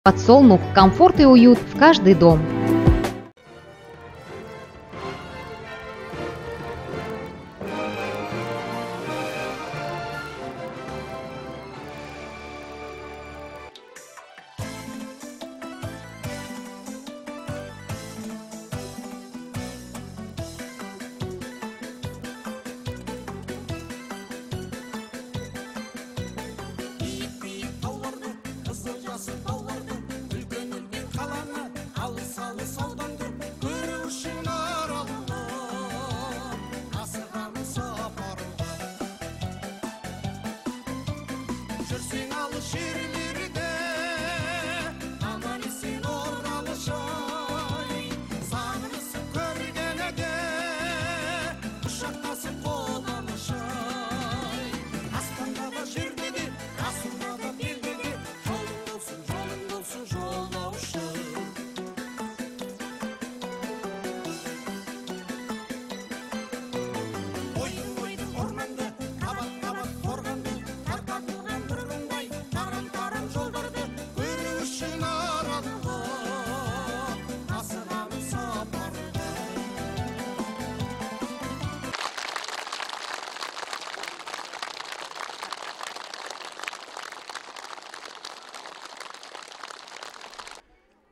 Подсолнух, комфорт и уют в каждый дом.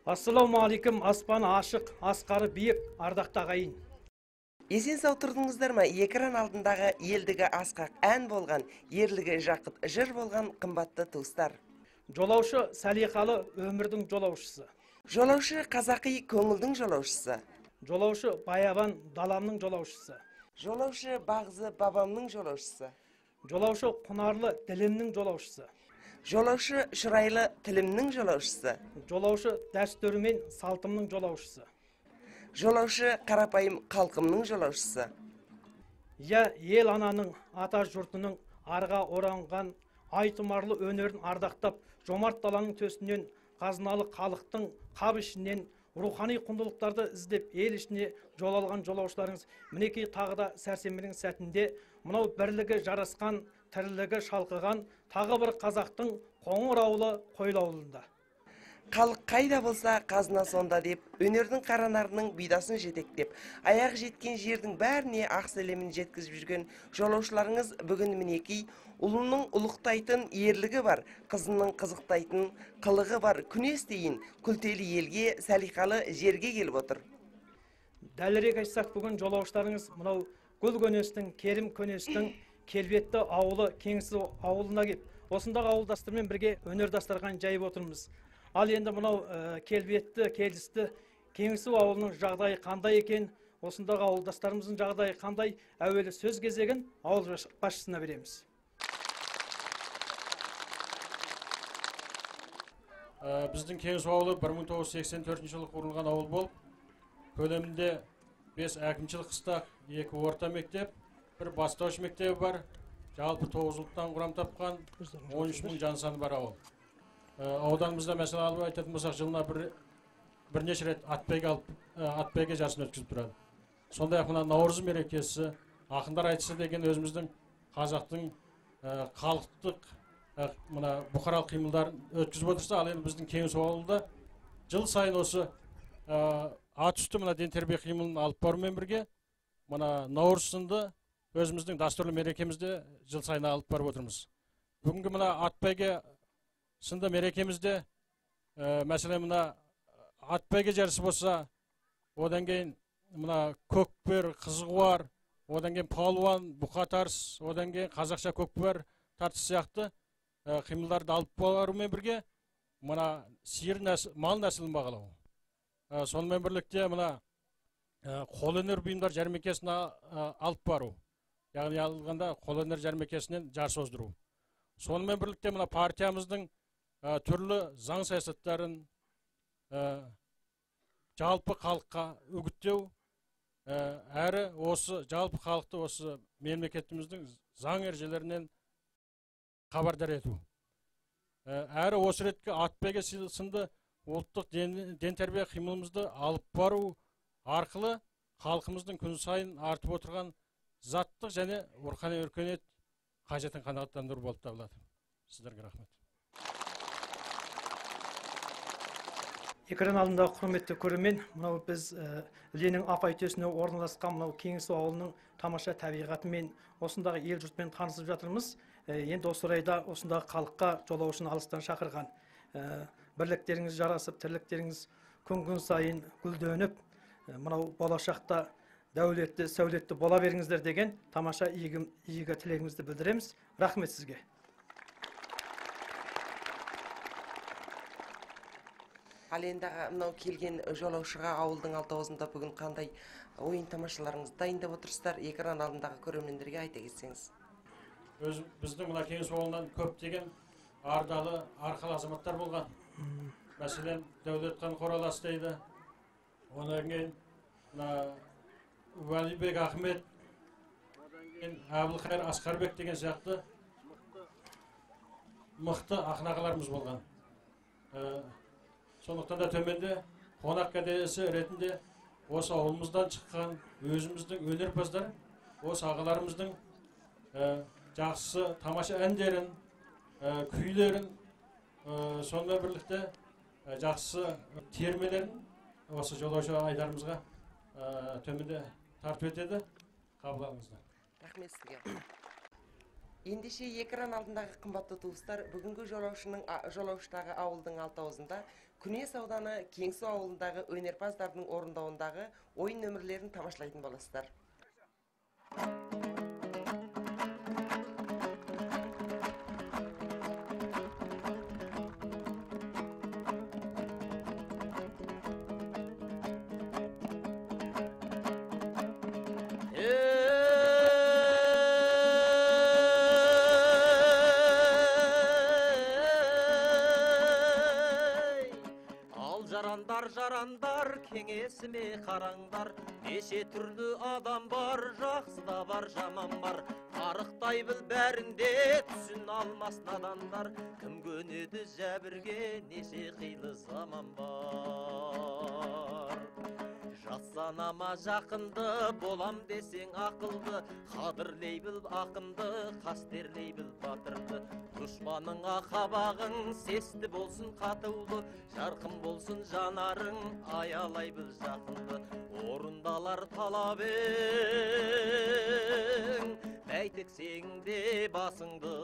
Ассалаумағалейкум, аспаны ашық, асқары биік, ардақты ағайын. Есен сау тұрдыңыздар ма? Екран алдындағы елдігі асқақ ән болған, ерлігі жақыт жыр болған қымбатты туыстар. Жолаушы салиқалы өмірдің жолаушысы. Жолаушы қазақи көңілдің жолаушысы. Жолаушы баябан даламның жолаушысы. Жолаушы бағзы бабамның жолаушысы. Жолаушы құнарлы ділімнің жолаушысы. Жолаушы шырайлы тілімнің жолаушысы. Жолаушы дәстүрі мен салтымның жолаушысы. Жолаушы қарапайым қалқымның жолаушысы. Ел ананың, ата жұртының арға оранған ай тұмарлы өнерін ардақтап, жомарт даланың төсінен, қазыналы халықтың қап ішінен рухани құндылықтарды іздеп ел ішіне жол алған жолаушыларыңыз мінекей тағы да сәрсенбінің сәтінде мынау бірлігі жарасқан, тірлігі шалқыған тағы бір қазақтың қоңыр ауылы Қойлы. Халық қайда болса қазына сонда деп, өнердің қаранарының бидасын жетектеп, аяқ жеткен жердің бәріне ақ сәлемін жеткізіп жүрген жолаушыларыңыз бүгін мінекей ұлының ұлықтайтын ерлігі бар, қызының қызықтайтын қылығы бар күнес дейін күлтелі елге, салиқалы жерге келіп отыр. Дәлірек айтсақ, бүгін жолаушыларыңыз мынау гүл көнестің, керім көнестің келбетті ауылы Кеңсу ауылына кеп, осындағы ауылдастармен бірге өнер дастархан жайып отырмыз. Ал енді мынау келбетті, келісті Кеңсу ауылының жағдайы қандай екен, осындағы ауылдастарымыздың жағдайы қандай, әуелі сөз кезегін ауыл басшысына береміз. Біздің Кеңсу ауылы 1984 жылы құрылған ауыл болып, көлемінде 5 әкімшілік қыстақ, 2 орта мектеп, бір бастауыш мектебі бар, жалпы 9-лықтан құрам тапқан 13 мың жан саны бар ауыл. Ауданымызда мәселе алып айтатын болсақ, жылына бірнеше рет атбәйге жарысын өткізіп тұрады. Сондай-ақ мына Наурыз мерекесі, ақындар айтысы деген өзіміздің қазақтың халықтық бұқаралық қимылдарын өткізіп отырса, ал енді біздің Кеңсу ауылында жыл сайын осы ат үсті мына ден тәрбие қимылын алып барумен бірге, мына Наурыз сынды өзіміздің дәстүрлі мерекемізде жыл сайын алып барып отырмыз. Бүгінгі мына атбәйге сынды мерекемізде мәселе мына атбәйге жарысы болса, одан кейін мына көкпер, қызғуар, одан кейін палуан, бұқа тарс, одан кейін қазақша көкпер тартыс сияқты қимылдарды алып барумен бірге мына сиыр мал нәсілін бағалау. Сонымен бірлікте мына қолөнер бұйымдар жәрмеңкесін алып бару. Яғни алғанда қолөнер жәрмеңкесінен жарыс оздыру. Сонымен бірлікте мына партиямыздың түрлі заң саясаттарын жалпы халыққа үгіттеу, әрі осы жалпы халықты осы мемлекетіміздің заң ережелерінен хабардар ету. Әрі осы ретке атбәйге сынды ұлттық ден тәрбие қимылымызды алып бару арқылы халқымыздың күн сайын артып отырған заттық және рухани өркениет қажетін қанағаттандыру болып табылады. Сіздерге рахмет. Экран алдындағы құрметті көрермен, мынау біз Ленин апай төсіне орналасқан мынау Кеңесу ауылының тамаша табиғатымен, осындағы ел жұртпен танысып жатырмыз. Енді осы орайда осындағы халыққа жолаушыны алыстан шақырған. Бірліктеріңіз жарасып, тірліктеріңіз күн сайын гүлденіп, мынау болашақта дәулетті, сәулетті бола беріңіздер деген тамаша игі тілегімізді білдіреміз. Рахмет сізге. Ал енді мынау келген жолаушыға ауылдың алтауызында бүгін қандай ойын тамашаларыңыз дайындап отырсыздар? Экран алдындағы көрермендерге айта кетсеңіз. Біздің мына Кеңес ауылынан көптеген ардалы арқалы азаматтар болған. Мәселен, Дәулетхан Қоралас дейді. Одан кейін Уәлибек Ахмет, Әбілқайыр Асқарбек деген сияқты мықты ақын-ағаларымыз болған. Сондықтан да төменде қонақ кәдесі ретінде осы ауылымыздан шыққан өзіміздің өнерпаздар, осы ағаларымыздың жақсы тамаша әндерін, күйлерін, сонымен бірлікте жақсы термелерін осы жолаушы айдарымызға төменде тартып етеді. Қабыл алыңыздар. Рахмет сізге. Ендеше экран алдындағы қымбатты туыстар, бүгінгі жолаушыдағы ауылдың алтауызында Күнес ауданы Кеңсу ауылындағы өнерпаздардың орындауындағы ойын нөмірлерін тамашалайтын боласыздар. Жарандар кеңесіме қараңдар, неше түрлі адам бар, жақсы да бар, жаман бар. Тарықтай біл бәрінде түсін алмас надандар, кім көнеді жәбірге, неше қилы заман бар. Жасанама жақынды, болам десең ақылды, қадірлей біл ақынды, қастерлей біл батырды. Дұшпаныңа қабағың сесті болсын қатулы, жарқын болсын жанарың, аялай біл жақынды. Орындалар талабың, бәйтексең де басыңды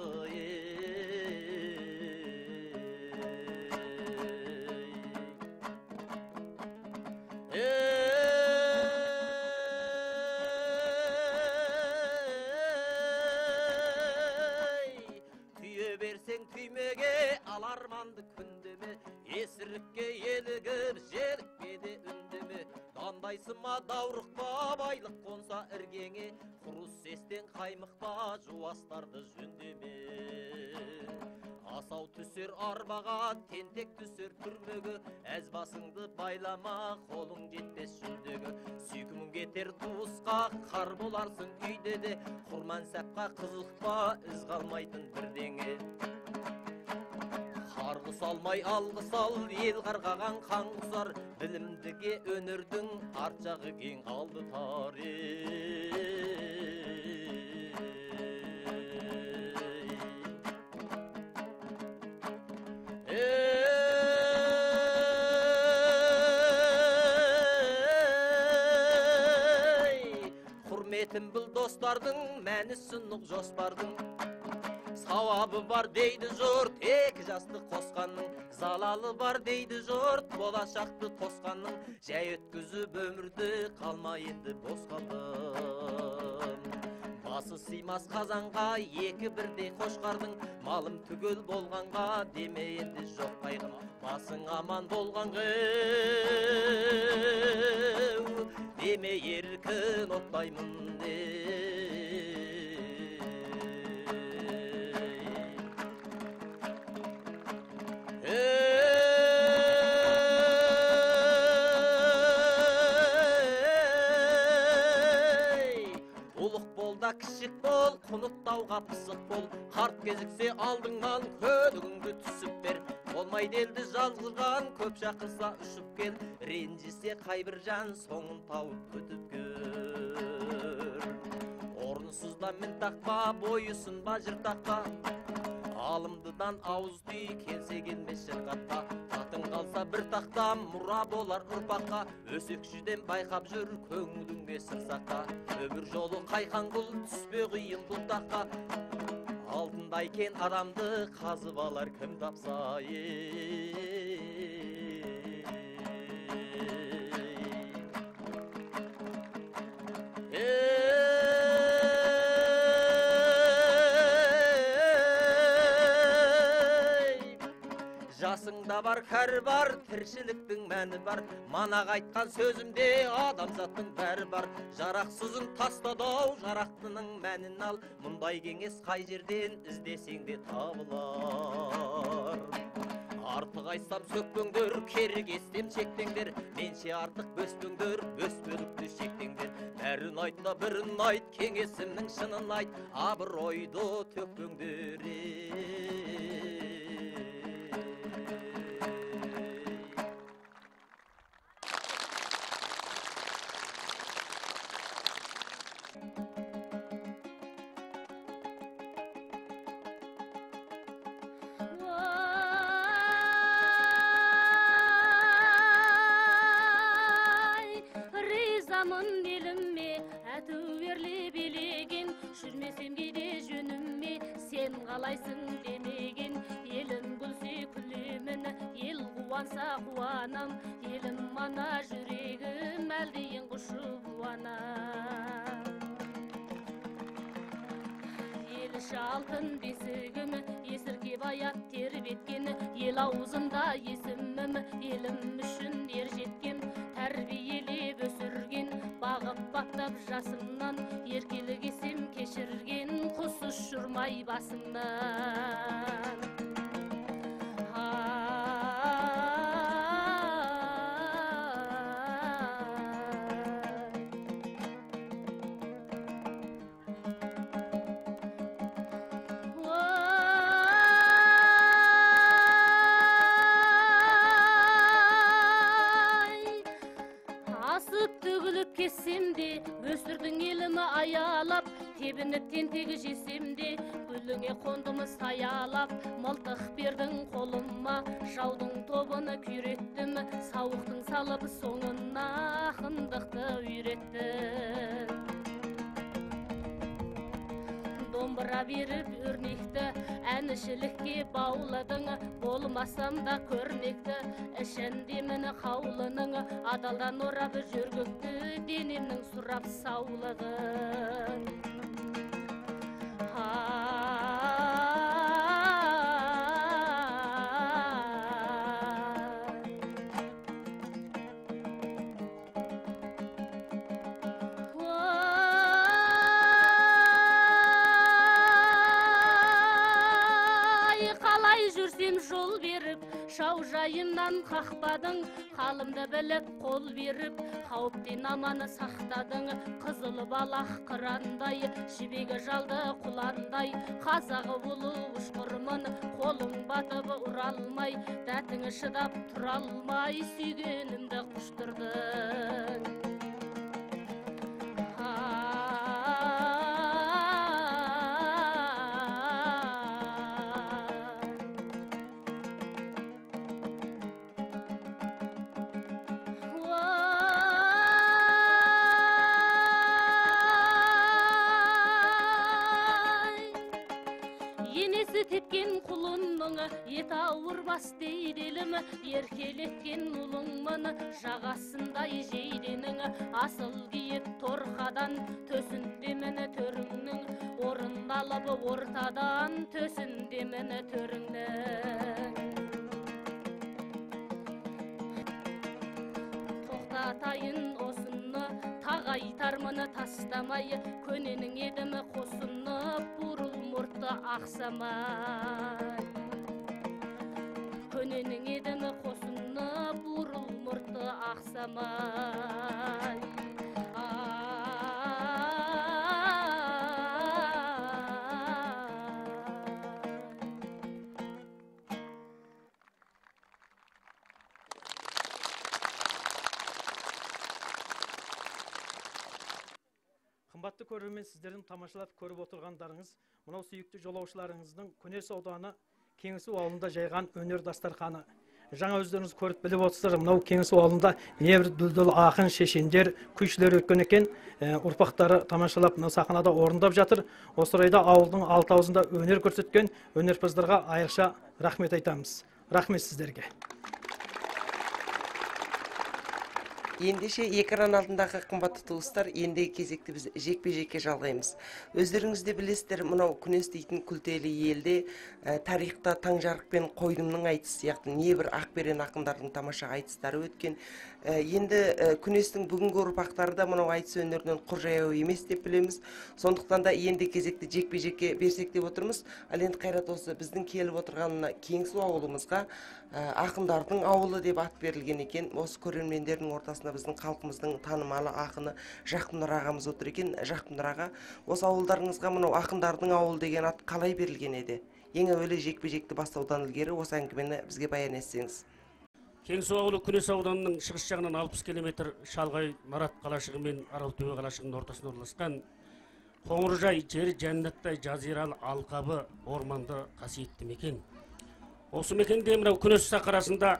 түймеге аларманды күндеме, есірікке елігіп желікпеде үндеме. Дандайсыма даурықпа, байлық қонса іргеңе, құрыс сестен қаймықпа, жуастарды жөндеме. Асау түсер арбаға, тентек түсер түрмеге, әз басыңды байлама, қолың жетпес жүндегі. Сүйкімің кетер туысқа, қар боларсың үйде де, құрман сәпқа қызықпа, із қалмайтын бірдеңе. Қарғыс алмай алғыс ал, ел қарғаған қан құсар, білімдіге өнердің арт жағы кең алды Құрметім бұл достардың, мәні сұнық жоспардың. Сауабы бар дейді жұрт, екі жасты қосқанның. Залалы бар дейді жұрт, болашақты тосқанның. Жай өткізіп өмірді, қалма енді бос қалдым. Басы сыймас қазанға, екі бірдей қошқардың. Малым түгел болғанға, деме енді жоқ қайғым. Басың аман болғанға, деме еркін оттаймын де. Кішік бол, құнықтауға пысық бол, қарт кезіксе алдыңнан көлігіңді түсіп бер. Болмайды елді жалғызған, көп шақырса ұшып кел, ренжісе қайбір жан соңын тауып күтіп көр. Орнысызда мін тақпа, бойысын ба жыр тақпа, Алымдыдан ауыз түй келсе келмес шырқатқа, татың қалса бір тақта мұра болар ұрпаққа. Өсекшіден байқап жүр көңіліңде сырсаққа, өмір жолы қайқан бұл түспе қиын бұлтаққа. Алтындай кен адамды қазып алар кім тапса Жасыңда бар, кәрі бар, тіршіліктің мәні бар. Манақ айтқан сөзімде адамзаттың бәрі бар. Жарақсызын тастадау, жарақтының мәнін ал. Мұндай кеңес қай жерден іздесең де табылар. Артық айтсам сөкпеңдер, керек естем шекпеңдер. Менше артық бөспеңдер, бөспелікті шектеңдер. Бәрін айтта бірін айт, кеңесімнің шынын айт. Абыройды төкпеңдер. Жүрмесем кейде жөнімме, сен қалайсың демеген. Елім күлсе күлемін, ел қуанса қуанам. Елім мана жүрегім, әлдейін құшы қуанам. Ел іші алтын бесігім, есірке баят тербеткен. Ел аузында есімім, елім үшін ер жеткен. Тәрбиелеп өсірген, бағып баптап жасымнан. Еркелік есем кешірген, құс ұшырмай басымнан. Кесемде, өсірдің елімі аялап, тебініп тентегі жесемде, гүліңе қондымы саялап. Мылтық бердің қолыма, жаудың тобыны күйреттім, сауықтың салып соңына ақындықты үйреттім. Домбыра беріп өрнекті, әнішілікке бауладың, болмасам да көрнекті. Ішіндемін қаулының, адалдан орап жүргікті, денемнің сұрап саулығын. Жол беріп, шау жайымнан қақпадың, қалымды біліп қол беріп, қауіптен аманы сақтадың. Қызыл балақ қырандай, жібегі жалды құландай, қазағы болу ұшқырмын, қолың батып ұралмай, дәтіңі шыдап тұралмай, сүйгенімді құштырдың. Тепкен құлынның ет ауырбас дейделім, еркелеткен ұлыңмын жағасындай жейденің. Асыл киіп торқадан төсіндемін төріңнің, орын алып ортадан төсіндемін төріңнің. Тоқтатайын осыны, тағайтармыны тастамай, көненің едімі қосыны, бұрыл мұртты ақсамай. Көненің едімі қосыны, бұрыл мұртты ақсамай. Қымбатты көрермен, сіздердің тамашалап көріп отырғандарыңыз мынау сүйікті жолаушыларыңыздың Күнес ауданы Кеңесу ауылында жайған өнер дастарханы. Жаңа өздеріңіз көріп біліп отырсыздар, мынау Кеңесу ауылында небір дүлдүл ақын, шешендер, күйшілер өткен екен. Ұрпақтары тамашалап мына сахнада орындап жатыр. Осы орайда ауылдың алты аузында өнер көрсеткен өнерпаздарға айрықша рахмет айтамыз. Рахмет сіздерге. Ендеше экран алдындағы қымбатты туыстар, ендегі кезекті біз жекпе-жекке жалғаймыз. Өздеріңіз де білесіздер, мынау Күнес дейтін күлтелі елде тарихта Таңжарық пен Қойдымның айтысы сияқты небір ақберен ақындардың тамаша айтыстары өткен. Енді Күнестің бүгінгі ұрпақтары да мынау айтыс өнерінен құр жаяу емес деп білеміз. Сондықтан да енді кезекті жекпе-жекке берсек деп отырмыз. Ал енді Қайрат, осы біздің келіп отырғанына Кеңесу ауылымызға ақындардың ауылы деп ат берілген екен. Осы көрермендердің ортасында біздің халқымыздың танымалы ақыны Жақпынар ағамыз отыр екен. Жақпынар аға, осы ауылдарыңызға мынау ақындардың ауылы деген ат қалай берілген еді? Ең әуелі жекпе-жекті бастаудан ілгері осы әңгімені бізге баян етсеңіз. Кеңесу ауылы Күнес ауданының шығыс жағынан 60 км шалғай Марат қалашығы мен Аралтөбе қалашығының ортасында орналасқан қоңыржай жері жәннаттай жазиралы алқабы орманды қасиетті мекен. Осы мекенде мынау Күнес сахарасында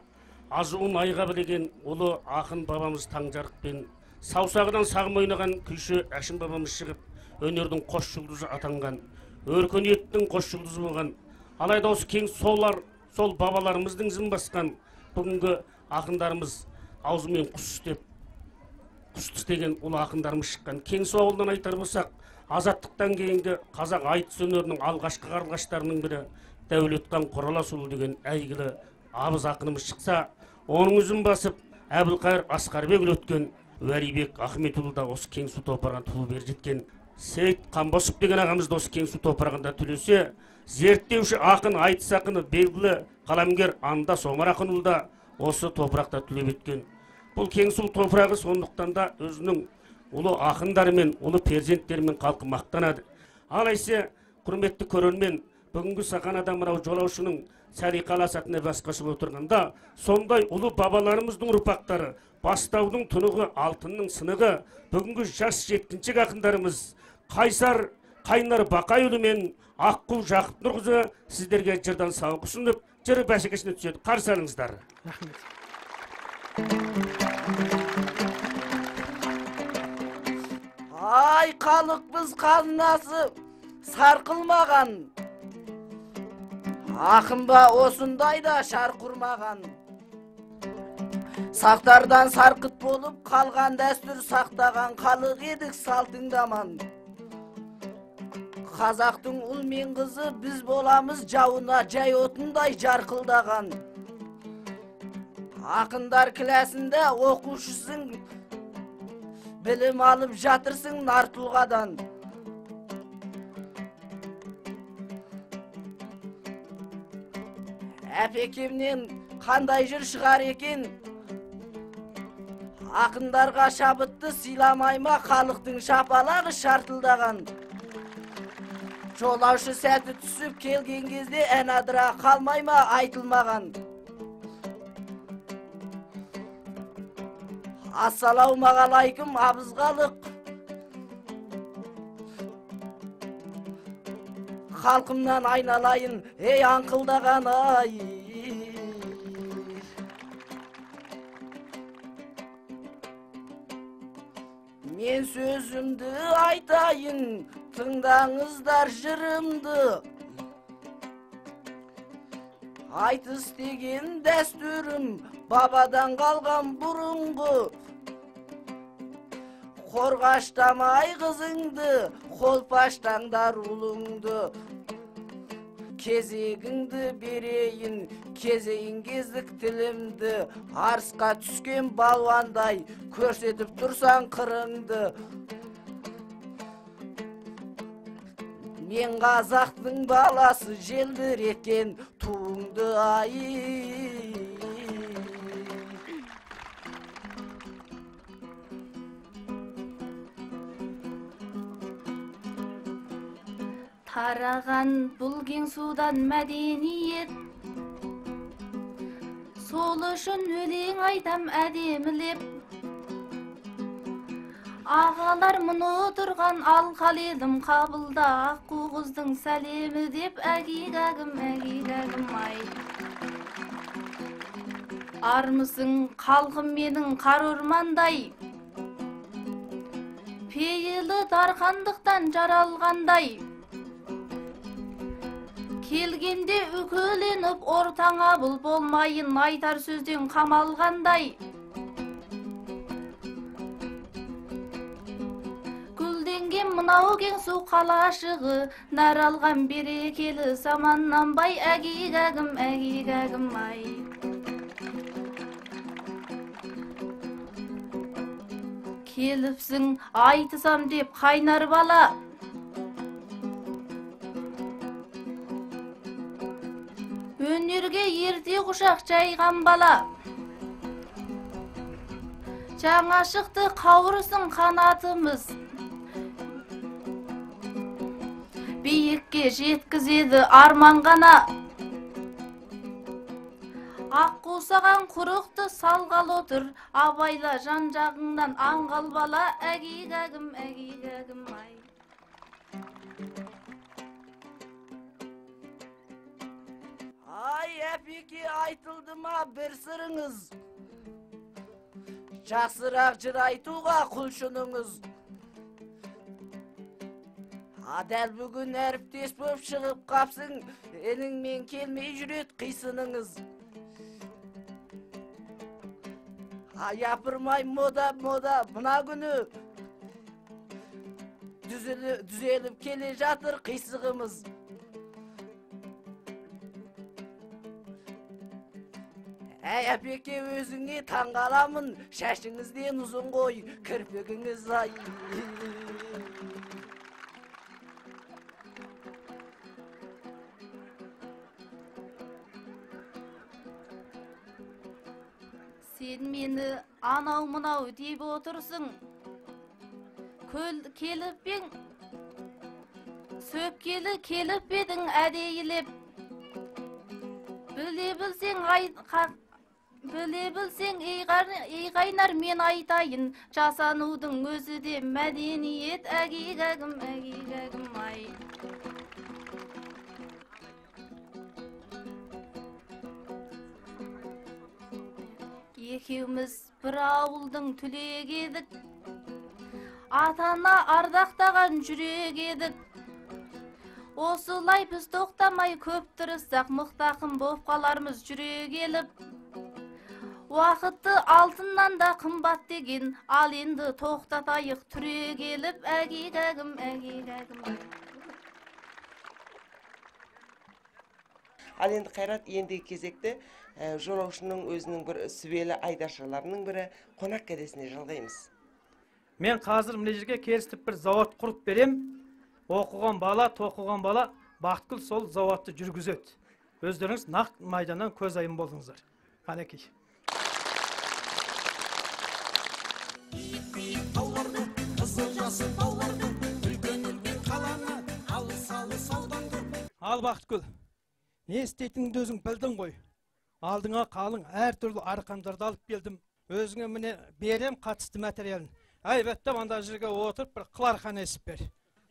азуын айға білеген ұлы ақын бабамыз Таңжарық пен саусағынан сағым ойнаған күйші Әшім бабамыз шығып өнердің қос жұлдызы атанған, өркениеттің қос жұлдызы болған. Алайда осы кең сол бабаларымыздың ізін басқан бүгінгі ақындарымыз аузымен құс істеген ұлы ақындарымыз шыққан. Кеңесу ауылынан айтар болсақ, азаттықтан кейінгі қазақ айтыс өнерінің алғашқы қарлығаштарының бірі Дәулетхан Қораласұлы деген әйгілі абыз ақынымыз шықса, оның ізін басып Әбілқайыр Асқарбек өткен Уәлибек Ахметұлы да осы Кеңесу топырағына туып жеткен. Сейіт Қамбосов деген ағамыз да осы Кеңесу топырағында түлесе, зерттеуші ақын, айтыс ақыны, белгілі қаламгер Андас Омар Ақынұлы да осы топырақта түлеп өткен. Бұл Кеңесу топырағы сондықтан да өзінің ұлы ақындарымен, ұлы перзенттерімен халқы мақтанады. Алайса, құрметті көрермен, бүгінгі сахнада мынау жолаушының сәлиқалы сатына бас қосып отырғанда, сондай ұлы бабаларымыздың ұрпақтары, бастаудың тұнығы, алтынның сынығы, бүгінгі жас жеткіншек ақындарымыз Қайсар Қайнар Бақайұлы мен Аққұл Жақып Нұрғызы сіздерге жырдан сауық ұсынып, жыр бәсекесіне түседі. Қарсы алыңыздар. Ай, халықпыз қалынасы сарқылмаған, ақын ба осындайда шарқ ұрмаған. Сақтардан сарқыт болып қалған дәстүр сақтаған халық едік салтыңдаман. Қазақтың ұл мен қызы біз боламыз жауына жай отындай жарқылдаған. Ақындар кіләсінде оқушысың, білім алып жатырсың нар тұлғадан. Әпекемнен қандай жыр шығар екен, ақындарға шабытты сыйламай ма халықтың шапалағы шартылдаған. Жолаушы сәті түсіп келген кезде ән адыра қалмай ма айтылмаған. Ассалаумағалайкум абызғалық, халқымнан айналайын, ей аңқылдаған ай. Мен сөзімді айтайын, тыңдаңыздар жырымды. Айтыс деген дәстүрім бабадан қалған бұрынғы. Қорғаштамай қызыңды, қолпаштаңдар ұлыңды. Кезегіңді берейін, кезейін кездік тілімді. Арысқа түскен балуандай көрсетіп тұрсан қырыңды. Мен қазақтың баласы желдіреткен туыңды ай. Тараған бұл Кеңесудан мәдениет, сол үшін өлең айтам әдемілеп. Ағалар мұны тұрған алқаледім қабылда аққу қыздың сәлемі деп әгигәгім ай. Армысың қалқым менің қар ормандай, пейілі дарқандықтан жаралғандай. Келгенде үкіленіп ортаңа бұл болмайын айтар сөзден қамалғандай. Гүлденген мынау кең су қалашығы, нәр алған берекелі заманнан бай әгигәгім ай. Келіпсің айтысам деп қайнар бала, өнерге ерте құшақ жайған бала. Жаңа шықты қауырсын қанатымыз, биікке жеткізеді арман ғана. Аққу саған құрықты салғал отыр, абайла жан жағыңнан аңғал бала, әгигәгім ай. Ай, әпеке, айтылды ма бір сырыңыз? Жақсырақ жыр айтуға құлшыныңыз. Дәл бүгін әріптес болып шығып қапсың, еніңмен келмей жүрет қисыныңыз. Япырмай мода, мына күні дүзеліп келе жатыр қисығымыз. Әй әпеке, өзіңе таңғаламын, шашыңызден ұзын қой, кірпігіңіз ай. Сен мені анау мұнау деп отырсың, келіп сөккелі келіп едің әдейілеп. Біле білсең иғайнар мен айтайын, жасанудың өзі де мәдениет, әгигәгім ай. Екеуміз бір ауылдың түлек едік, атана ардақтаған жүрек едік. Осылай біз тоқтамай көп тырыссақ, мықтақым боп қалармыз жүрек еліп. Уақытты алтыннан да қымбат деген, ал енді тоқтатайық түрек еліп, әгигәгім ай. Ал енді Қайрат, ендігі кезекті жолаушының өзінің бір сүбелі айдаршыларының бірі қонақ кәдесіне жалғаймыз. Мен қазір мына жерге керістіп бір завод құрып берем. Оқыған бала, тоқыған бала бақытқыл сол заводты жүргізеді. Өздеріңіз нақ майданнан көз айым болдыңыздар. Қанекей. Ал Бақытгүл, не істейтініңді өзің білдің ғой. Алдыңа қалың әр түрлі арқандарды алып келдім. Өзіңе міне берем қатысты материалын. Әлбетте мында жерге отырып бір қылархан есіп бер.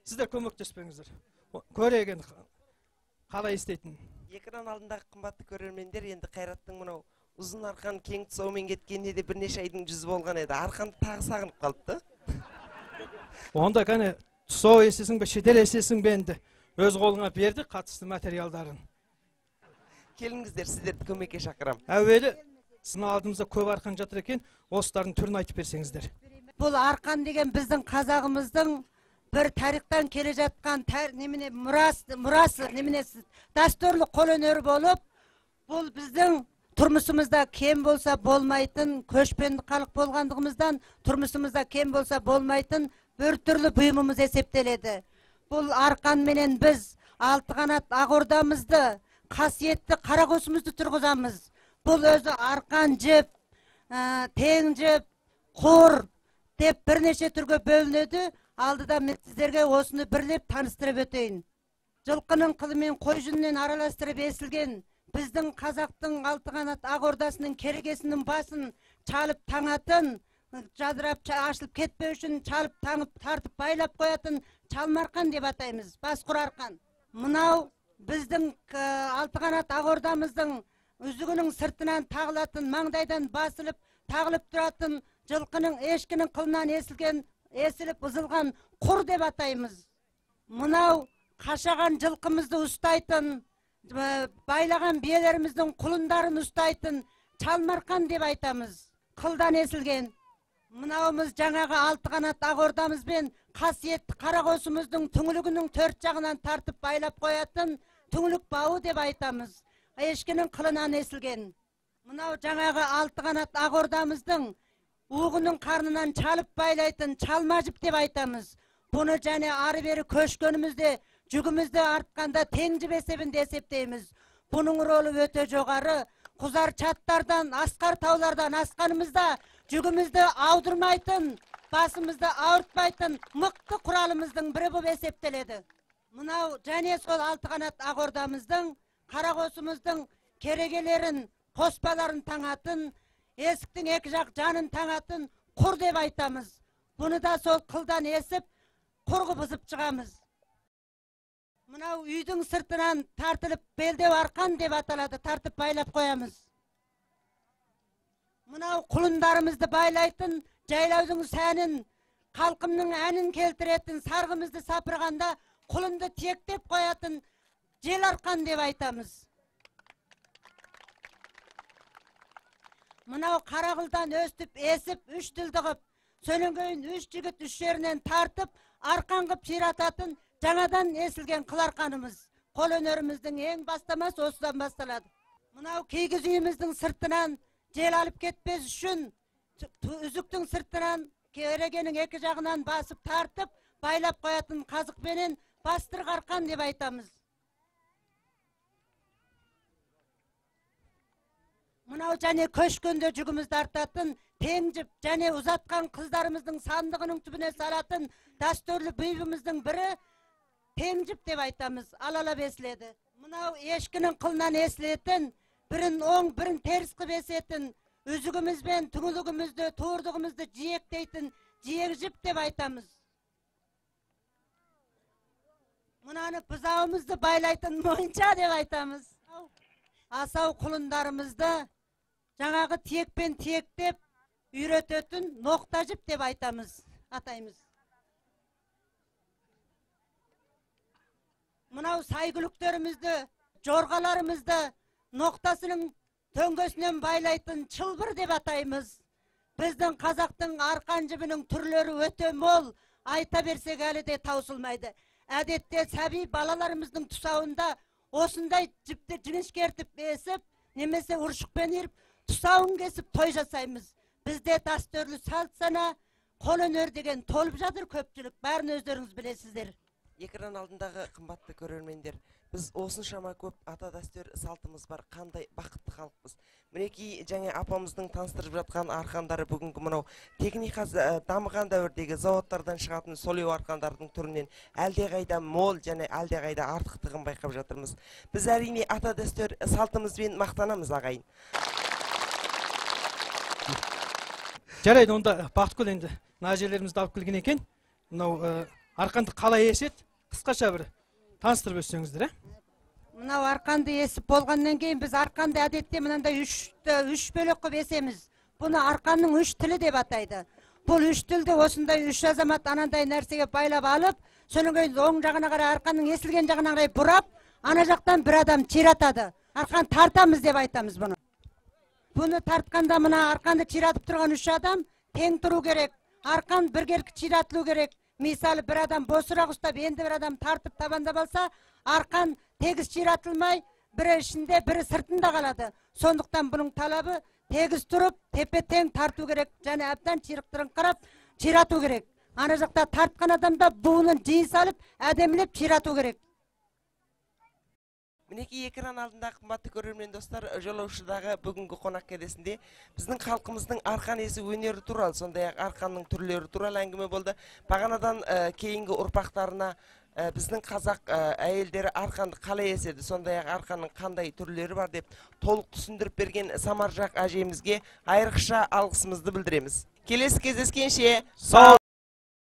Сіздер көмектеспеңіздер. Көреген қалай істейтін. Екран алдындағы қымбатты көрермендер, енді Қайраттың мынау ұзын арқан кең тұсаумен кеткенде де бірнеше айдың жүзі болған еді. Арқанды тағы сағынып қалыпты. Онда кәне тұсау есесің бе, шетел есесің бе енді. Өз қолыңа берді қатысты материалдарын. Келіңіздер, сіздерді көмекке шақырам. Әуелі сіздің алдымызда көп арқан жатыр екен, осылардың түрін айтып берсеңіздер. Бұл арқан деген біздің қазағымыздың бір тарихтан келе жатқан мұрасы, дәстүрлі қолөнері болып, бұл біздің тұрмысымызда кем болса болмайтын, көшпенді халық болғандығымыздан тұрмысымызда кем болса болмайтын бір түрлі бұйымымыз есептеледі. Бұл арқан менен біз алты қанат ағордамызды, қасиетті қарақосымызды тұрғызамыз. Бұл өзі арқан жіп, тең жіп, құр деп бірнеше түрге бөлінеді. Алдыда мен сіздерге осыны бірлеп таныстырып өтейін. Жылқының қылымен қой жүнінен араластырып есілген біздің қазақтың алты қанат ағордасының керегесінің басын чалып таңатын жадырап ашылып кетпеу үшін чалып таңып тартып байлап қоятын чалмарқан деп атаймыз, басқұр арқан. Мынау біздің алты қанат Ақордамыздың үзігінің сыртынан тағылатын, маңдайдан басылып тағылып тұратын жылқының, ешкінің қылынан есіліп ұзылған құр деп атаймыз. Мынау қашаған жылқымызды ұстайтын, байлаған биелеріміздің құлындарын ұстайтын чалмарқан деп айтамыз. Қылдан есілген. Мынауымыз жаңағы алты қанат Ақордамыз бен қасиетті қарақосымыздың түңілігінің төрт жағынан тартып байлап қоятын түңілік бауы деп айтамыз. Ешкінің қылынан есілген. Мынау жаңағы алты қанат Ақордамыздың уғының қарнынан чалып байлайтын чалмажып деп айтамыз. Бұны және ары бері көшкөнімізде, жүгімізді артқанда теңжіп есебінде есептейміз. Бұның ролы өте жоғары. Құзар чаттардан, асқар таулардан асқанымызда жүгімізді аудырмайтын, басымызды ауыртпайтын мықты құралымыздың бірі болып есептеледі. Мынау және сол алты қанат Ақордамыздың, қарақосымыздың керегелерін, қоспаларын таңатын, есіктің екі жақ жанын таңатын құр деп айтамыз. Бұны да сол қылдан есіп, құрғы бұзып шығамыз. Мынау үйдің сыртынан тартылып белдеу арқан деп аталады, тартып байлап қоямыз. Мынау құлындарымызды байлайтын, жайлаудың сәнін, қалқымның әнін келтіретін, сарғымызды сапырғанда құлынды тектеп қоятын жел арқан деп айтамыз. Мынау қарағылдан өстіп, есіп, үш тілдіғып, сөненгейін үш жігіт үш жерінен тартып, арқан қып ширататын жаңадан есілген қыл арқанымыз. Қол өнеріміздің ең бастамасы осыдан басталады. Мынау кигіз үйіміздің сыртынан жел алып кетпес үшін үзіктің сыртынан керегенің екі жағынан басып тартып, байлап қоятын қазықпенен бастырық арқан деп айтамыз. Мынау және көшкенде жүгімізді артатын, теңжіп және ұзатқан қыздарымыздың сандығының түбіне салатын дәстүрлі бүйбіміздің бірі теңжіп деп айтамыз, алалап есіледі. Мынау ешкінің қылынан есілетін, бірін оң, бірін теріс қып есетін, үзігімізбен түңілігімізді, туырдығымызды жиектейтін жиекжіп деп айтамыз. Мынаны бұзауымызды байлайтын мойынша деп айтамыз. Асау құлындарымызды жаңағы тиекпен тиектеп үйрететін ноқтажып деп айтамыз, атаймыз. Мынау сайгүліктерімізді, жорғаларымызды ноқтасының төңгесінен байлайтын чылбыр деп атаймыз. Біздің қазақтың арқан жібінің түрлері өте мол, айта берсек әлі де таусылмайды. Әдетте сәби балаларымыздың тұсауында осындай жіпті жіңішкертіп бесіп, немесе ұршықпен еріп, тұсауын кесіп той жасаймыз. Бізде дәстүрлі салт сана, қол өнер деген толып жатыр көпшілік, бәрін өздеріңіз білесіздер. Экран алдындағы қымбатты көрермендер, біз осыншама көп ата дәстүр салтымыз бар, қандай бақытты халықпыз. Мінекей жаңа апамыздың таныстырып жатқан арқандары бүгінгі мынау техникасы дамыған дәуірдегі заводтардан шығатын солеу арқандардың түрінен әлдеқайда мол және әлдеқайда артықтығын байқап жатырмыз. Біз әрине ата дәстүр салтымызбен мақтанамыз, ағайын. Жарайды, онда Бақтықұл енді мына жерлерімізді алып келген екен. Мынау арқанды қалай есет, қысқаша бір таныстырып өтсеңіздер. Мынау арқанды есіп болғаннан кейін біз арқанды әдетте мынандай үш бөлек қып есеміз. Бұны арқанның үш тілі деп атайды. Бұл үш тілді осындай үш азамат анандай нәрсеге байлап алып, соның кейін оң жағына қарай арқанның есілген жағына қарай бұрап, ана жақтан бір адам чиратады. Арқан тартамыз деп айтамыз бұны. Бұны тартқанда мына арқанды чиратып тұрған үш адам тең тұру керек. Арқан біргеркі чиратылу керек. Мысалы бір адам босырақ ұстап, енді бір адам тартып табандап алса, арқан тегіс чиратылмай, бірі ішінде, бірі сыртында қалады. Сондықтан бұның талабы тегіс тұрып, тепе-тең тарту керек, және әбден чирықтырын қарап, чирату керек. Ана жақта тартқан адамда буынын жиі салып, әдемілеп чирату керек. Мінекей экран алдындағы қымбатты көрермен достар, жолаушыдағы бүгінгі қонақ кедесінде біздің халқымыздың арқан есі өнері туралы, сондай-ақ арқанның түрлері туралы әңгіме болды. Бағанадан кейінгі ұрпақтарына біздің қазақ әйелдері арқанды қалай еседі, сондай-ақ арқанның қандай түрлері бар деп толық түсіндіріп берген Самаржақ әжемізге айрықша алғысымызды білдіреміз. Келесі кездескенше сау